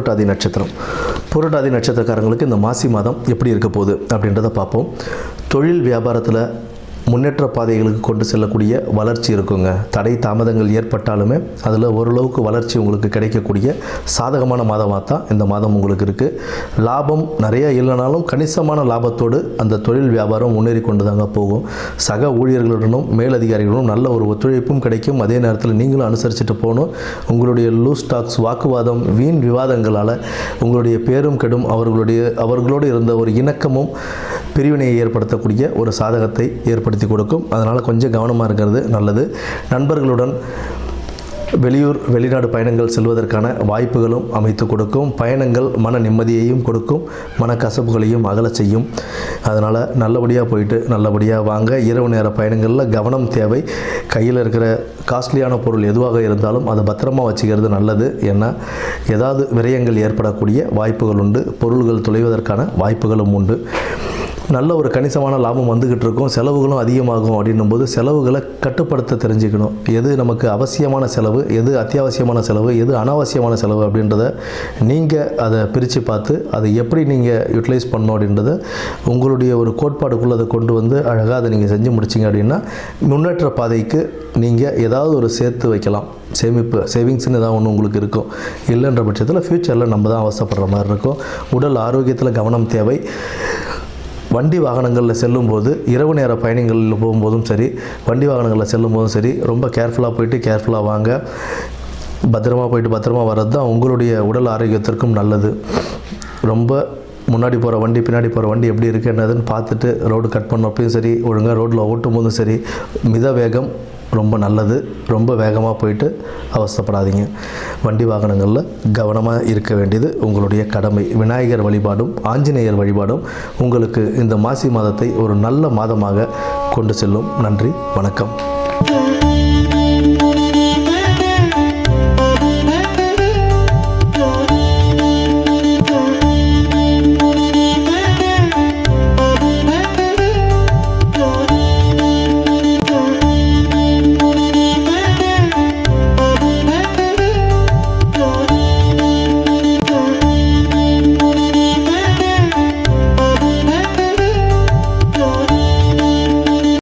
பூரட்டாதி நட்சத்திரம். பூரட்டாதி நட்சத்திரக்காரங்களுக்கு இந்த மாசி மாதம் எப்படி இருக்க போகுது அப்படின்றத பார்ப்போம். தொழில் வியாபாரத்தில் முன்னேற்ற பாதைகளுக்கு கொண்டு செல்லக்கூடிய வளர்ச்சி இருக்குங்க. தடை தாமதங்கள் ஏற்பட்டாலுமே அதில் ஓரளவுக்கு வளர்ச்சி உங்களுக்கு கிடைக்கக்கூடிய சாதகமான மாதமாக தான் இந்த மாதம் உங்களுக்கு இருக்குது. லாபம் நிறைய இல்லைனாலும் கணிசமான லாபத்தோடு அந்த தொழில் வியாபாரம் முன்னேறி கொண்டு தாங்க போகும். சக ஊழியர்களுடனும் மேலதிகாரிகளும் நல்ல ஒரு ஒத்துழைப்பும் கிடைக்கும். அதே நேரத்தில் நீங்களும் அனுசரிச்சுட்டு போகணும். உங்களுடைய லூஸ் டாக்ஸ், வாக்குவாதம், வீண் விவாதங்களால் உங்களுடைய பேரும் கெடும். அவர்களோடு இருந்த ஒரு இணக்கமும் பிரிவினையை ஏற்படுத்தக்கூடிய ஒரு சாதகத்தை ஏற்படுத்தி கொடுக்கும். அதனால் கொஞ்சம் கவனமாக இருக்கிறது நல்லது. நண்பர்களுடன் வெளியூர் வெளிநாடு பயணங்கள் செல்வதற்கான வாய்ப்புகளும் அமைத்து கொடுக்கும். பயணங்கள் மன நிம்மதியையும் கொடுக்கும், மனக்கசப்புகளையும் அகலச் செய்யும். அதனால் நல்லபடியாக போயிட்டு நல்லபடியாக வாங்க. இரவு நேர பயணங்களில் கவனம் தேவை. கையில் இருக்கிற காஸ்ட்லியான பொருள் எதுவாக இருந்தாலும் அதை பத்திரமாக வச்சுக்கிறது நல்லது. ஏன்னா ஏதாவது விரயங்கள் ஏற்படக்கூடிய வாய்ப்புகள் உண்டு. பொருள்கள் தொலைவதற்கான வாய்ப்புகளும் உண்டு. நல்ல ஒரு கணிசமான லாபம் வந்துக்கிட்டு இருக்கும். செலவுகளும் அதிகமாகும். அப்படின்னும் போது செலவுகளை கட்டுப்படுத்த தெரிஞ்சுக்கணும். எது நமக்கு அவசியமான செலவு, எது அத்தியாவசியமான செலவு, எது அனாவசியமான செலவு அப்படின்றத நீங்கள் அதை பிரித்து பார்த்து அதை எப்படி நீங்கள் யூட்டிலைஸ் பண்ணணும் அப்படின்றத உங்களுடைய ஒரு கோட்பாடுக்குள்ளே அதை கொண்டு வந்து அழகாக அதை நீங்கள் செஞ்சு முடிச்சிங்க அப்படின்னா முன்னேற்ற பாதைக்கு நீங்கள் ஏதாவது ஒரு சேர்த்து வைக்கலாம். சேவிங்ஸ்னு ஏதாவது ஒன்று உங்களுக்கு இருக்கும். இல்லைன்ற பட்சத்தில் ஃப்யூச்சரில் நம்ம தான் அவசரப்படுற மாதிரி இருக்கும். உடல் ஆரோக்கியத்தில் கவனம் தேவை. வண்டி வாகனங்களில் செல்லும்போது, இரவு நேர பயணங்களில் போகும்போதும் சரி, வண்டி வாகனங்களில் செல்லும்போதும் சரி, ரொம்ப கேர்ஃபுல்லாக போயிட்டு கேர்ஃபுல்லாக வாங்க. பத்திரமாக போயிட்டு பத்திரமாக வர்றது தான் உங்களுடைய உடல் ஆரோக்கியத்திற்கும் நல்லது. ரொம்ப முன்னாடி போகிற வண்டி பின்னாடி போகிற வண்டி எப்படி இருக்குன்றதுன்னு பார்த்துட்டு ரோடு கட் பண்ணப்பையும் சரி, ஒழுங்காக ரோட்டில் ஓட்டும் போதும் சரி, மித வேகம் ரொம்ப நல்லது. ரொம்ப வேகமாக போயிட்டு அவசரப்படாதீங்க. வண்டி வாகனங்களில் கவனமாக இருக்க வேண்டியது உங்களுடைய கடமை. விநாயகர் வழிபாடும் ஆஞ்சநேயர் வழிபாடும் உங்களுக்கு இந்த மாசி மாதத்தை ஒரு நல்ல மாதமாக கொண்டு செல்லும். நன்றி, வணக்கம்.